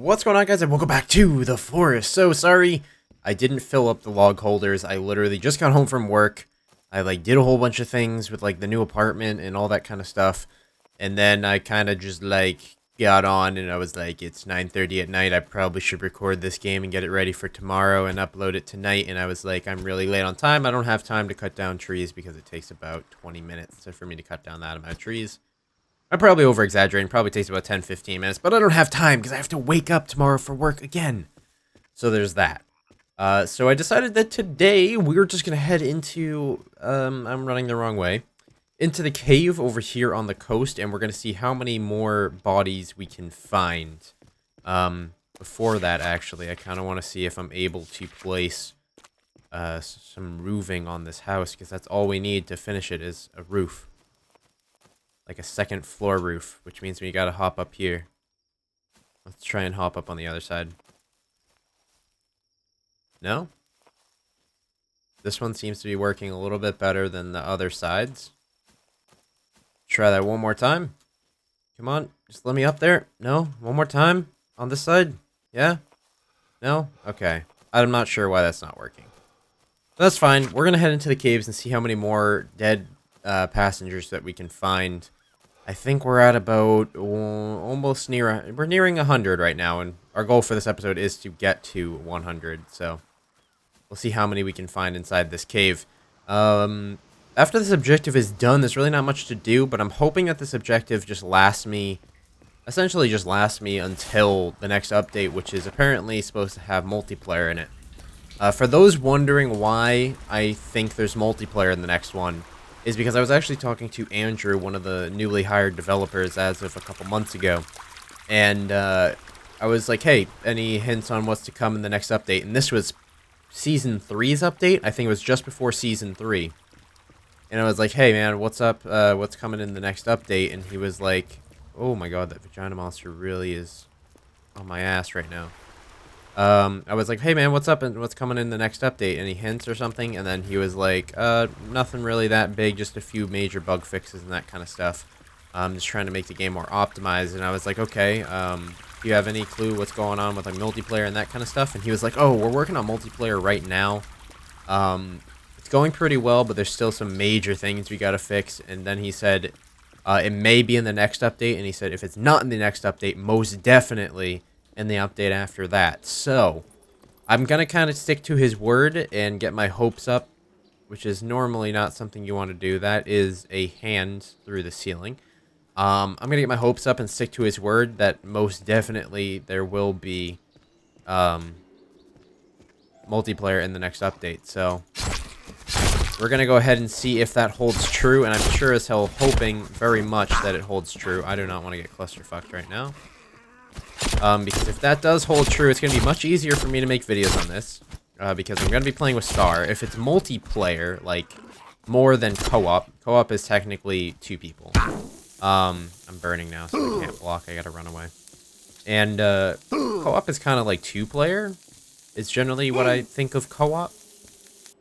What's going on, guys, and welcome back to the forest. So sorry I didn't fill up the log holders. I literally just got home from work. I did a whole bunch of things with the new apartment and all that kind of stuff, and then I kind of just got on and I was like, it's 9:30 at night. I probably should record this game and get it ready for tomorrow and upload it tonight. And I was like, I'm really late on time. I don't have time to cut down trees because it takes about 20 minutes for me to cut down that amount of trees. I'm probably over-exaggerating. Probably takes about 10-15 minutes, but I don't have time because I have to wake up tomorrow for work again. So there's that. So I decided that today we're just going to head into, I'm running the wrong way, into the cave over here on the coast, and we're going to see how many more bodies we can find. Before that, actually, I kind of want to see if I'm able to place some roofing on this house, because that's all we need to finish it is a roof. Like a second floor roof, which means we gotta hop up here. Let's try and hop up on the other side. No? This one seems to be working a little bit better than the other sides. Try that one more time. Come on, just let me up there. No? One more time? On this side? Yeah? No? Okay. I'm not sure why that's not working. But that's fine. We're gonna head into the caves and see how many more dead passengers that we can find. I think we're at about almost we're nearing 100 right now, and our goal for this episode is to get to 100, so we'll see how many we can find inside this cave. After this objective is done, there's really not much to do, but I'm hoping that this objective just lasts me, essentially just lasts me until the next update, which is apparently supposed to have multiplayer in it. For those wondering why I think there's multiplayer in the next one, is because I was actually talking to Andrew, one of the newly hired developers as of a couple months ago, and I was like, hey, any hints on what's to come in the next update? And this was Season 3's update. I think it was just before Season 3. And I was like, hey man, what's up? What's coming in the next update? And he was like, oh my god, that vagina monster really is on my ass right now. I was like, hey man, what's up and what's coming in the next update? Any hints or something? And then he was like, nothing really that big, just a few major bug fixes and that kind of stuff. Just trying to make the game more optimized. And I was like, okay, do you have any clue what's going on with multiplayer and that kind of stuff? And he was like, oh, we're working on multiplayer right now. It's going pretty well, but there's still some major things we gotta fix. And then he said, it may be in the next update. And he said, if it's not in the next update, most definitely in the update after that. So I'm gonna kind of stick to his word and get my hopes up, which is normally not something you want to do. That is a hand through the ceiling. I'm gonna get my hopes up and stick to his word that most definitely there will be multiplayer in the next update. So we're gonna go ahead and see if that holds true, and I'm sure as hell hoping very much that it holds true. I do not want to get clusterfucked right now. Because if that does hold true, it's going to be much easier for me to make videos on this. Because I'm going to be playing with Star. If it's multiplayer, more than co-op. Co-op is technically 2 people. I'm burning now, so I can't block. I got to run away. And, co-op is kind of like 2-player. It's generally what I think of co-op.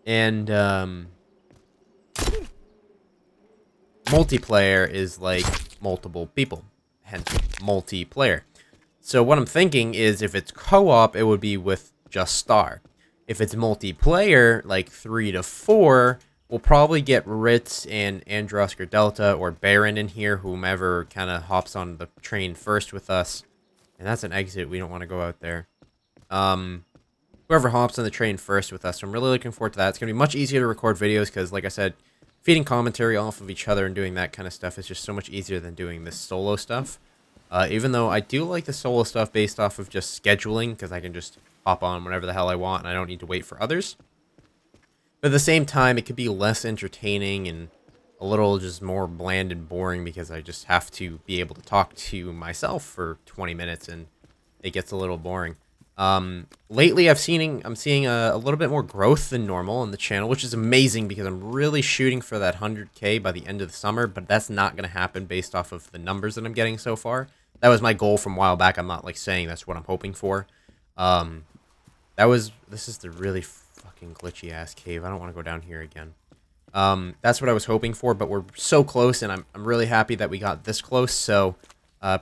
And, multiplayer is like multiple people. Hence, multiplayer. So what I'm thinking is if it's co-op, it would be with just Star. If it's multiplayer, like 3 to 4, we'll probably get Ritz and Andrew Oscar Delta or Baron in here, whomever kind of hops on the train first with us. And that's an exit. We don't want to go out there. Whoever hops on the train first with us. So I'm really looking forward to that. It's going to be much easier to record videos because, like I said, feeding commentary off of each other and doing that kind of stuff is just so much easier than doing this solo stuff. Even though I do like the solo stuff based off of just scheduling, because I can just hop on whenever the hell I want, and I don't need to wait for others. But at the same time, it could be less entertaining and a little just more bland and boring, because I just have to be able to talk to myself for 20 minutes, and it gets a little boring. Lately, I'm seeing a little bit more growth than normal on the channel, which is amazing, because I'm really shooting for that 100K by the end of the summer, but that's not going to happen based off of the numbers that I'm getting so far. That was my goal from a while back. I'm not saying that's what I'm hoping for. This is the really fucking glitchy ass cave. I don't want to go down here again. That's what I was hoping for, but we're so close, and I'm really happy that we got this close. So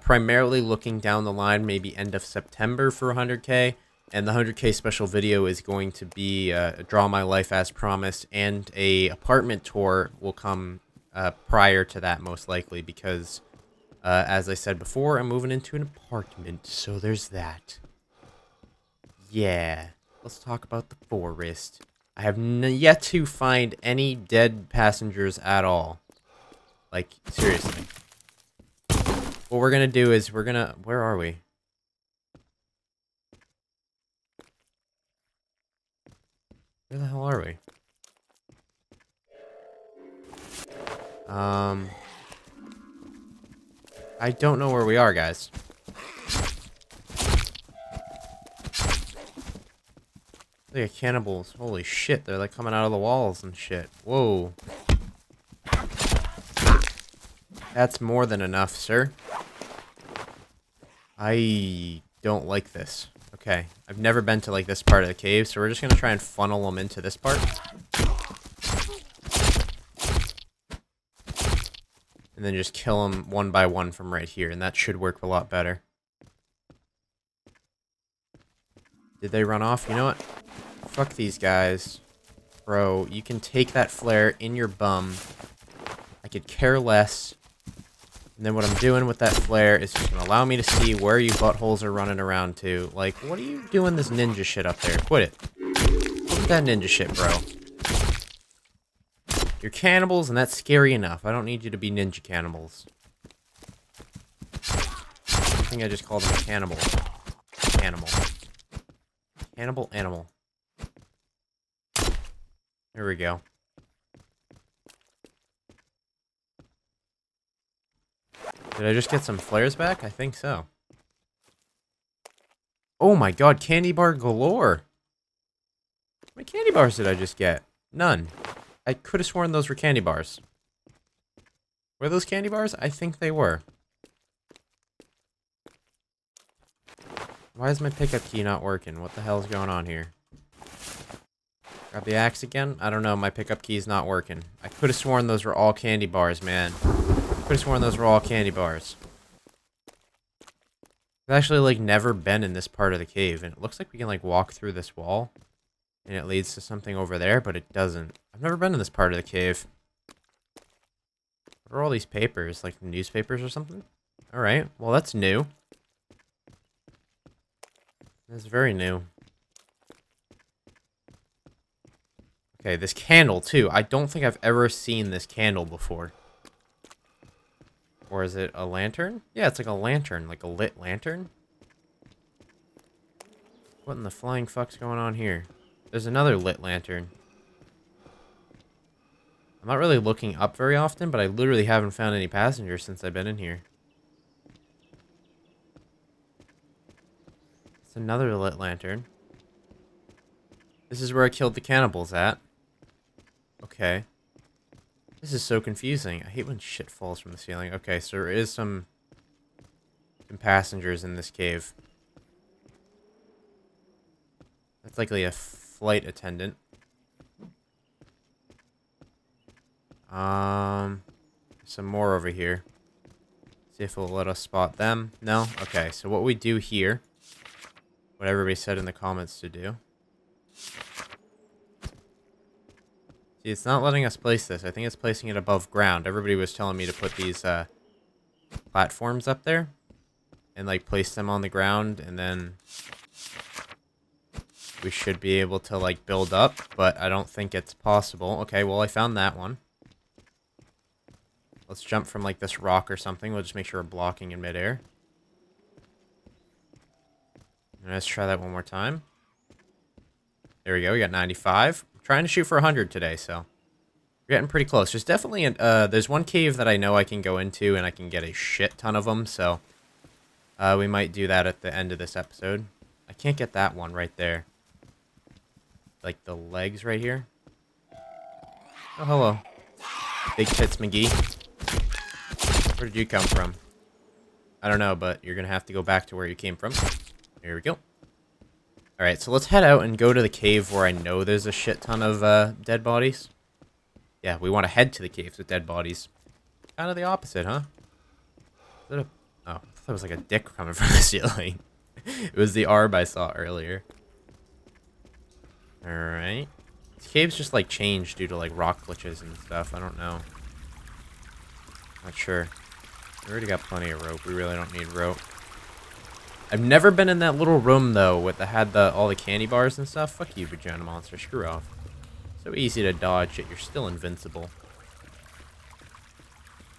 Primarily looking down the line, maybe end of September for 100K. And the 100K special video is going to be Draw My Life as promised. And a apartment tour will come prior to that, most likely. Because, as I said before, I'm moving into an apartment. So there's that. Yeah. Let's talk about the forest. I have yet to find any dead passengers at all. Like, seriously. What we're gonna do is we're gonna... Where are we? Where the hell are we? I don't know where we are, guys. Look at cannibals. Holy shit, they're like coming out of the walls and shit. Whoa. That's more than enough, sir. I don't like this. Okay, I've never been to like this part of the cave, so we're just gonna try and funnel them into this part. And then just kill them one by one from right here, and that should work a lot better. Did they run off? You know what? Fuck these guys. Bro, you can take that flare in your bum. I could care less. And then what I'm doing with that flare is just going to allow me to see where you buttholes are running around to. Like, what are you doing this ninja shit up there? Quit it. Quit that ninja shit, bro. You're cannibals, and that's scary enough. I don't need you to be ninja cannibals. I think I just called them a cannibal. Animal. Cannibal animal. There we go. Did I just get some flares back? I think so. Oh my god, candy bar galore! How many candy bars did I just get? None. I could have sworn those were candy bars. Were those candy bars? I think they were. Why is my pickup key not working? What the hell is going on here? Grab the axe again? I don't know, my pickup key is not working. I could have sworn those were all candy bars, man. Could have sworn those were all candy bars. I've actually, like, never been in this part of the cave, and it looks like we can, like, walk through this wall, and it leads to something over there, but it doesn't. I've never been in this part of the cave. What are all these papers? Like, newspapers or something? Alright, well, that's new. That's very new. Okay, this candle, too. I don't think I've ever seen this candle before. Or is it a lantern? Yeah, it's like a lantern. Like a lit lantern? What in the flying fuck's going on here? There's another lit lantern. I'm not really looking up very often, but I literally haven't found any passengers since I've been in here. It's another lit lantern. This is where I killed the cannibals at. Okay. This is so confusing. I hate when shit falls from the ceiling. Okay, so there is some passengers in this cave. That's likely a flight attendant. Some more over here. See if it'll let us spot them. No? Okay, so what we do here, what everybody said in the comments to do. See, it's not letting us place this. I think it's placing it above ground. Everybody was telling me to put these platforms up there and like place them on the ground, and then we should be able to like build up, but I don't think it's possible. Okay, well, I found that one. Let's jump from like this rock or something. We'll just make sure we're blocking in midair. And let's try that one more time. There we go. We got 95. I'm trying to shoot for 100 today, so we're getting pretty close. There's definitely there's one cave that I know I can go into, and I can get a shit ton of them. So we might do that at the end of this episode. I can't get that one right there. Like the legs right here. Oh, hello, Big Tits McGee. Where did you come from? I don't know, but you're gonna have to go back to where you came from. Here we go. Alright, so let's head out and go to the cave where I know there's a shit ton of dead bodies. Yeah, we want to head to the caves with dead bodies. Kind of the opposite, huh? Is it a... Oh, That was like a dick coming from the ceiling. It was the orb I saw earlier. Alright. These caves just like changed due to like rock glitches and stuff. I don't know. Not sure. We already got plenty of rope. We really don't need rope. I've never been in that little room though with the all the candy bars and stuff. Fuck you, vagina monster. Screw off. So easy to dodge it. You're still invincible.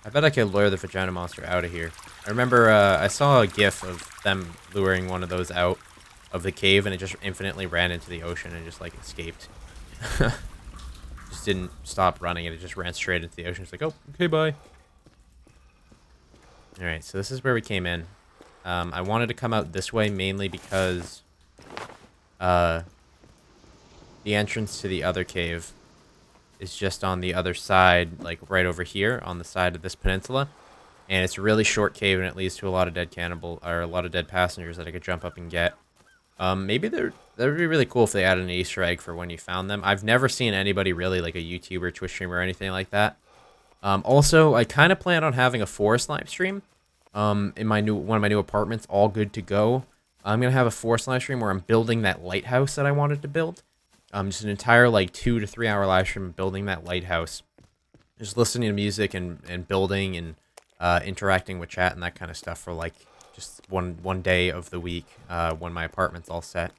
I bet I could lure the vagina monster out of here. I remember I saw a gif of them luring one of those out of the cave, and it just infinitely ran into the ocean and just like escaped. Just didn't stop running, and it just ran straight into the ocean. It's like, oh, okay, bye. Alright, so this is where we came in. I wanted to come out this way mainly because the entrance to the other cave is just on the other side, like right over here on the side of this peninsula. And it's a really short cave, and it leads to a lot of dead a lot of dead passengers that I could jump up and get. Maybe that would be really cool if they added an Easter egg for when you found them. I've never seen anybody really, like a YouTuber, Twitch streamer, or anything like that. Also, I kind of plan on having a forest live stream in one of my new apartments, all good to go. I'm going to have a forest live stream where I'm building that lighthouse that I wanted to build. Just an entire, like, 2 to 3 hour live stream of building that lighthouse. Just listening to music and building and interacting with chat and that kind of stuff for, like, just one day of the week when my apartment's all set.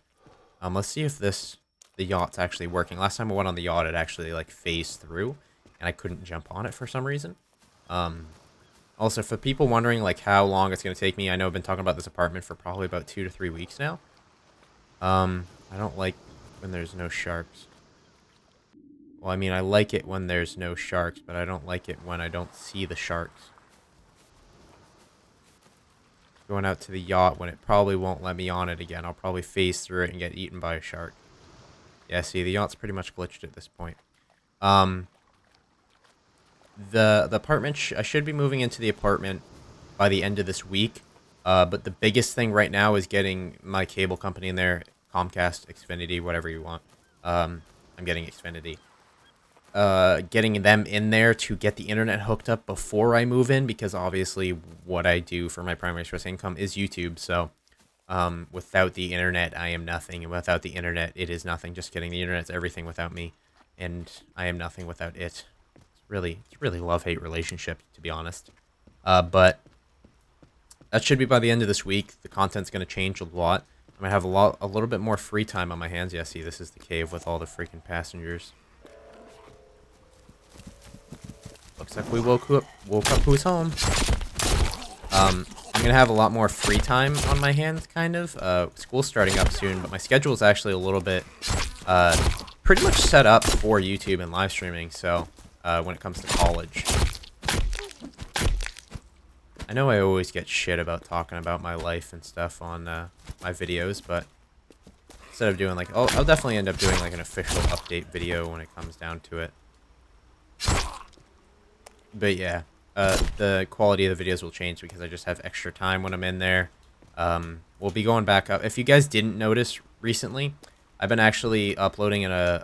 Let's see if the yacht's actually working. Last time I went on the yacht, it actually, like, phased through, and I couldn't jump on it for some reason. Also, for people wondering, like, how long it's going to take me, I know I've been talking about this apartment for probably about 2 to 3 weeks now. I don't like when there's no sharks. Well, I mean, I like it when there's no sharks, but I don't like it when I don't see the sharks. Going out to the yacht when it probably won't let me on it again. I'll probably phase through it and get eaten by a shark. Yeah, see, the yacht's pretty much glitched at this point. The apartment, I should be moving into the apartment by the end of this week. But the biggest thing right now is getting my cable company in there. Comcast, Xfinity, whatever you want. I'm getting Xfinity. Getting them in there to get the internet hooked up before I move in, because obviously what I do for my primary source of income is YouTube. So without the internet, I am nothing. And without the internet, it is nothing. Just kidding. The internet's everything without me. And I am nothing without it. It's really love-hate relationship, to be honest. But that should be by the end of this week. The content's going to change a lot. I'm going to have a little bit more free time on my hands. Yeah, see, this is the cave with all the freaking passengers. Looks like we woke up who's home. I'm going to have a lot more free time on my hands, kind of. School's starting up soon, but my schedule is actually a little bit pretty much set up for YouTube and live streaming, so when it comes to college. I know I always get shit about talking about my life and stuff on my videos, but instead of doing like, I'll definitely end up doing like an official update video when it comes down to it. But yeah, the quality of the videos will change because I just have extra time when I'm in there. We'll be going back up. If you guys didn't notice recently, I've been actually uploading in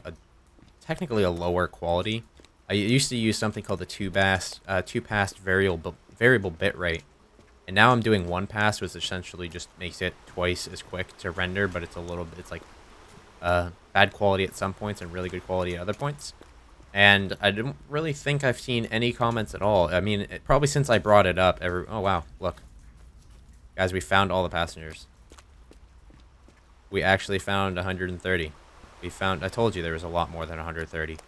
technically a lower quality. I used to use something called the two-pass variable bitrate, and now I'm doing one pass, which essentially just makes it twice as quick to render, but it's it's like bad quality at some points and really good quality at other points. And I don't really think I've seen any comments at all. I mean, probably since I brought it up, oh wow, look. Guys, we found all the passengers. We actually found 130. I told you there was a lot more than 130. I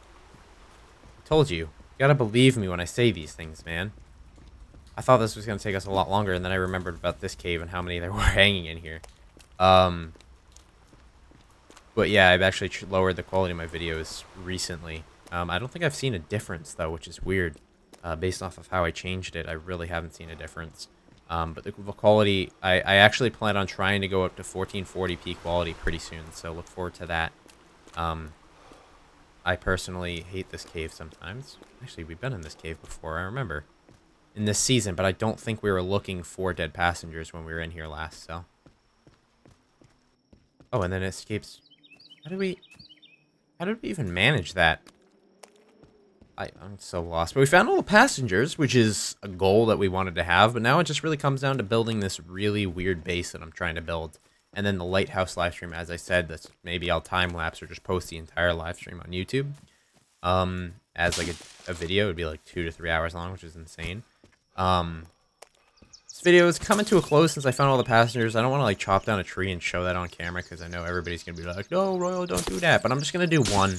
told you. You gotta believe me when I say these things, man. I thought this was gonna take us a lot longer, and then I remembered about this cave and how many there were hanging in here. But yeah, I've actually lowered the quality of my videos recently. I don't think I've seen a difference, though, which is weird. Based off of how I changed it, I really haven't seen a difference. But the quality, I actually plan on trying to go up to 1440p quality pretty soon, so look forward to that. I personally hate this cave sometimes. Actually, we've been in this cave before, I remember. In this season, but I don't think we were looking for dead passengers when we were in here last, so. Oh, and then it escapes. How did we even manage that? I'm so lost. But we found all the passengers, which is a goal that we wanted to have. But now it just really comes down to building this really weird base that I'm trying to build. And then the lighthouse live stream, as I said, that's maybe I'll time lapse or just post the entire live stream on YouTube. As like a video, it'd be like 2 to 3 hours long, which is insane. This video is coming to a close since I found all the passengers. I don't want to like chop down a tree and show that on camera because I know everybody's gonna be like, no, Royal, don't do that. But I'm just gonna do one,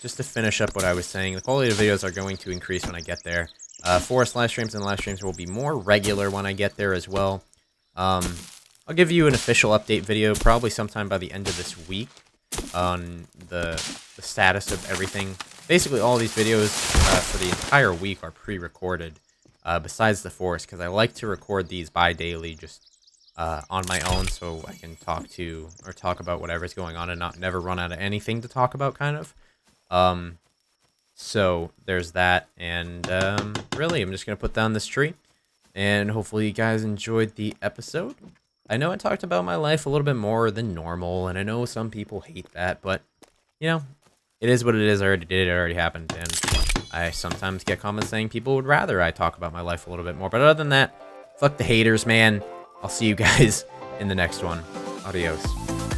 just to finish up what I was saying. The quality of the videos are going to increase when I get there. Forest live streams and live streams will be more regular when I get there as well. I'll give you an official update video probably sometime by the end of this week on the status of everything. Basically, all these videos for the entire week are pre-recorded, besides the forest, because I like to record these bi-daily just on my own so I can talk about whatever's going on and never run out of anything to talk about, kind of. So there's that, and really, I'm just going to put down this tree, and hopefully you guys enjoyed the episode. I know I talked about my life a little bit more than normal, and I know some people hate that, but, you know, it is what it is. I already did it. It already happened, and I sometimes get comments saying people would rather I talk about my life a little bit more. But other than that, fuck the haters, man. I'll see you guys in the next one. Adios.